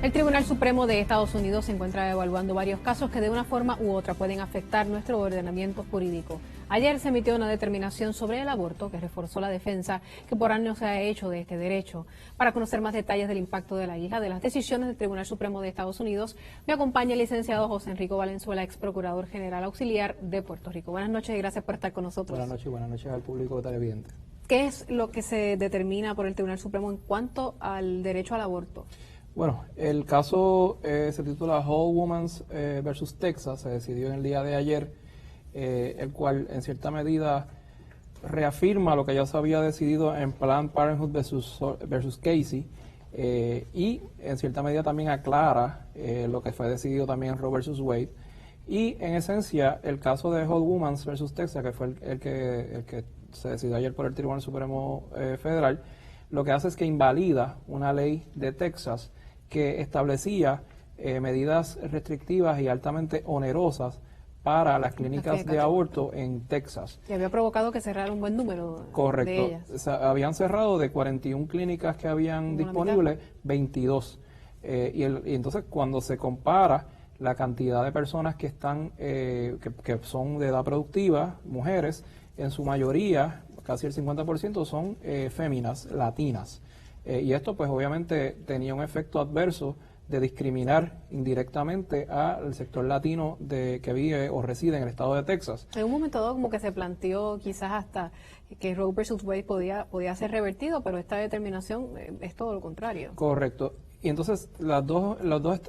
El Tribunal Supremo de Estados Unidos se encuentra evaluando varios casos que de una forma u otra pueden afectar nuestro ordenamiento jurídico. Ayer se emitió una determinación sobre el aborto que reforzó la defensa que por años se ha hecho de este derecho. Para conocer más detalles del impacto de la isla de las decisiones del Tribunal Supremo de Estados Unidos, me acompaña el licenciado José Enrico Valenzuela, ex procurador general auxiliar de Puerto Rico. Buenas noches y gracias por estar con nosotros. Buenas noches al público televidente. ¿Qué es lo que se determina por el Tribunal Supremo en cuanto al derecho al aborto? Bueno, el caso se titula Whole Woman's versus Texas, se decidió en el día de ayer, el cual en cierta medida reafirma lo que ya se había decidido en Planned Parenthood versus Casey y en cierta medida también aclara lo que fue decidido también en Roe versus Wade. Y en esencia el caso de Whole Woman's versus Texas, que fue el que se decidió ayer por el Tribunal Supremo Federal, lo que hace es que invalida una ley de Texas que establecía medidas restrictivas y altamente onerosas para las clínicas de aborto en Texas. Y había provocado que cerrara un buen número. Correcto. De ellas. O sea, habían cerrado de 41 clínicas que habían disponibles, 22. Y entonces cuando se compara la cantidad de personas que están que son de edad productiva, mujeres, en su mayoría, casi el 50% son féminas, latinas. Y esto pues obviamente tenía un efecto adverso de discriminar indirectamente al sector latino que vive o reside en el estado de Texas. En un momento dado como que se planteó quizás hasta que Roe versus Wade podía ser revertido, pero esta determinación es todo lo contrario. Correcto. Y entonces los dos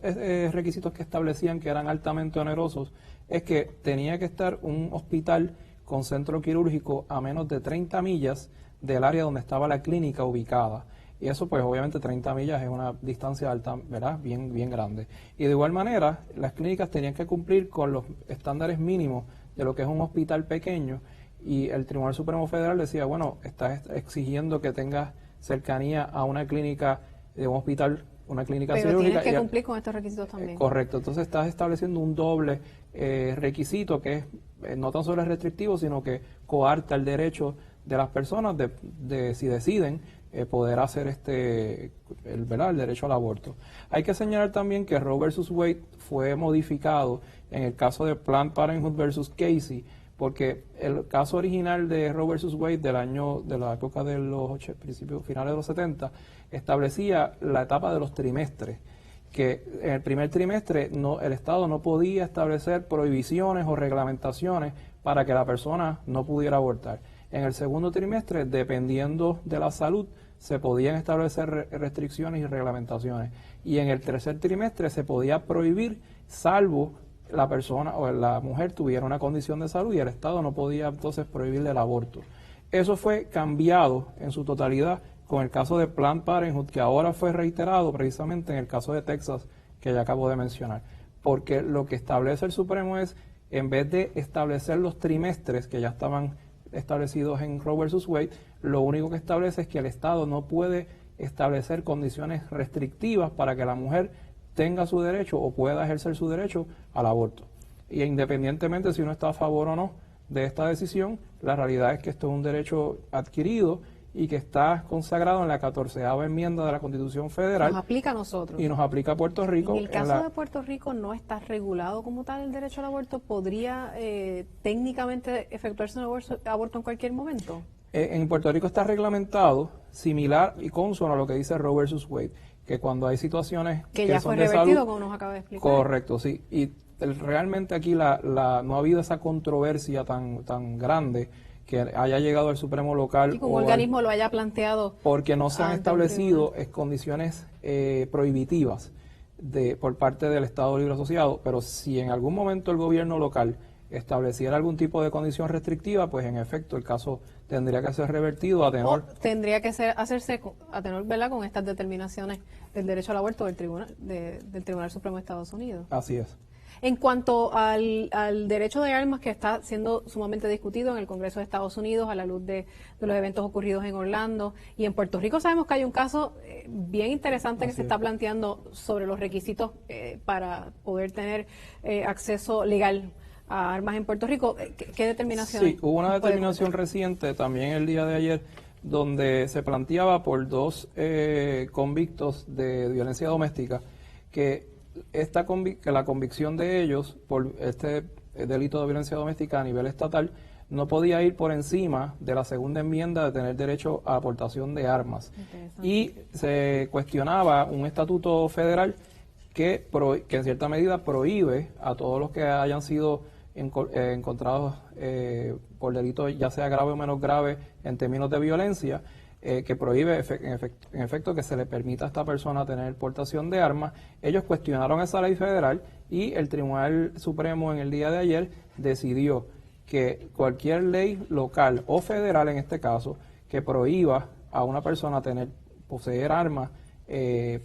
requisitos que establecían que eran altamente onerosos es que tenía que estar un hospital con centro quirúrgico a menos de 30 millas del área donde estaba la clínica ubicada. Y eso pues obviamente 30 millas es una distancia alta, ¿verdad? Bien grande. Y de igual manera, las clínicas tenían que cumplir con los estándares mínimos de lo que es un hospital pequeño, y el Tribunal Supremo Federal decía, bueno, estás exigiendo que tengas cercanía a una clínica de un hospital, una clínica pero cirúrgica. Pero tienes que cumplir con estos requisitos también. Correcto, entonces estás estableciendo un doble requisito que es no tan solo es restrictivo, sino que coarta el derecho de las personas de si deciden poder hacer el derecho al aborto. Hay que señalar también que Roe versus Wade fue modificado en el caso de Planned Parenthood versus Casey, porque el caso original de Roe versus Wade de la época de los finales de los 70, establecía la etapa de los trimestres, que en el primer trimestre el Estado no podía establecer prohibiciones o reglamentaciones para que la persona no pudiera abortar. En el segundo trimestre, dependiendo de la salud, se podían establecer restricciones y reglamentaciones. Y en el tercer trimestre se podía prohibir, salvo la persona o la mujer tuviera una condición de salud, y el Estado no podía entonces prohibirle el aborto. Eso fue cambiado en su totalidad con el caso de Planned Parenthood, que ahora fue reiterado precisamente en el caso de Texas, que ya acabo de mencionar. Porque lo que establece el Supremo es, en vez de establecer los trimestres que ya estaban establecidos en Roe versus Wade, lo único que establece es que el Estado no puede establecer condiciones restrictivas para que la mujer tenga su derecho o pueda ejercer su derecho al aborto. Y independientemente si uno está a favor o no de esta decisión, la realidad es que esto es un derecho adquirido y que está consagrado en la 14ª enmienda de la Constitución Federal. Nos aplica a nosotros. Y nos aplica a Puerto Rico. En el caso de Puerto Rico no está regulado como tal el derecho al aborto. ¿Podría técnicamente efectuarse un aborto en cualquier momento? En Puerto Rico está reglamentado similar y consono a lo que dice Roe versus Wade, que cuando hay situaciones que ya son fue de revertido, salud, como nos acaba de explicar. Correcto, sí. Y realmente aquí no ha habido esa controversia tan grande que haya llegado al Supremo local. Y como organismo lo haya planteado. Porque no se han establecido condiciones prohibitivas por parte del Estado Libre Asociado, pero si en algún momento el gobierno local estableciera algún tipo de condición restrictiva, pues en efecto el caso tendría que ser revertido a tenor. O tendría que hacerse a tenor, ¿verdad?, con estas determinaciones del derecho al aborto del Tribunal Supremo de Estados Unidos. Así es. En cuanto al derecho de armas, que está siendo sumamente discutido en el Congreso de Estados Unidos a la luz de los eventos ocurridos en Orlando y en Puerto Rico, sabemos que hay un caso bien interesante que se está planteando sobre los requisitos para poder tener acceso legal a armas en Puerto Rico. ¿Qué determinaciones? Sí, hubo una determinación reciente, también el día de ayer, donde se planteaba por dos convictos de violencia doméstica que que la convicción de ellos por este delito de violencia doméstica a nivel estatal no podía ir por encima de la segunda enmienda de tener derecho a aportación de armas. Y se cuestionaba un estatuto federal que en cierta medida prohíbe a todos los que hayan sido encontrados por delitos ya sea grave o menos grave en términos de violencia, que prohíbe en efecto que se le permita a esta persona tener portación de armas. Ellos cuestionaron esa ley federal y el Tribunal Supremo en el día de ayer decidió que cualquier ley local o federal en este caso que prohíba a una persona poseer armas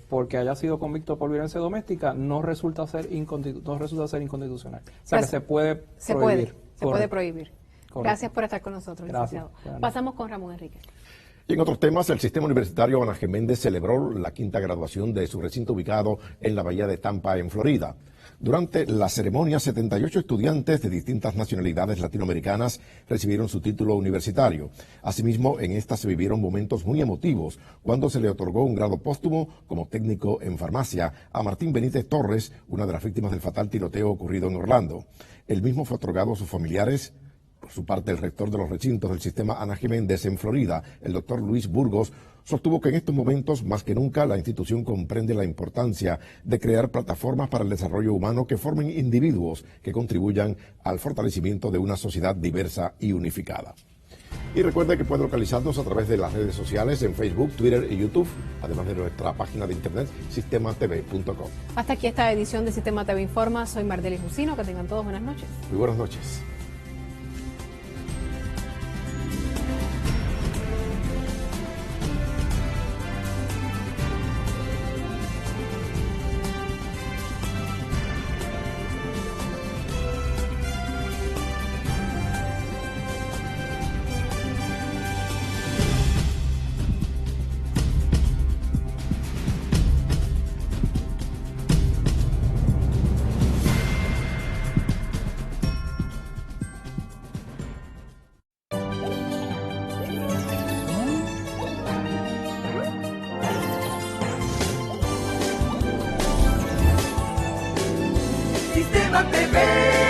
porque haya sido convicto por violencia doméstica no resulta ser inconstitucional. O sea que se puede prohibir. Se puede prohibir. Correcto. Gracias por estar con nosotros, licenciado. Pasamos con Ramón Enrique. Y en otros temas, el Sistema Universitario Ana Geméndez celebró la 5ª graduación de su recinto ubicado en la bahía de Tampa, en Florida. Durante la ceremonia, 78 estudiantes de distintas nacionalidades latinoamericanas recibieron su título universitario. Asimismo, en esta se vivieron momentos muy emotivos cuando se le otorgó un grado póstumo como técnico en farmacia a Martín Benítez Torres, una de las víctimas del fatal tiroteo ocurrido en Orlando. El mismo fue otorgado a sus familiares. Por su parte, el rector de los recintos del sistema Ana Geméndez en Florida, el doctor Luis Burgos, sostuvo que en estos momentos, más que nunca, la institución comprende la importancia de crear plataformas para el desarrollo humano que formen individuos que contribuyan al fortalecimiento de una sociedad diversa y unificada. Y recuerde que puede localizarnos a través de las redes sociales en Facebook, Twitter y YouTube, además de nuestra página de internet sistematv.com. Hasta aquí esta edición de Sistema TV Informa. Soy Mardelis Jusino. Que tengan todos buenas noches. Muy buenas noches. Sistema TV.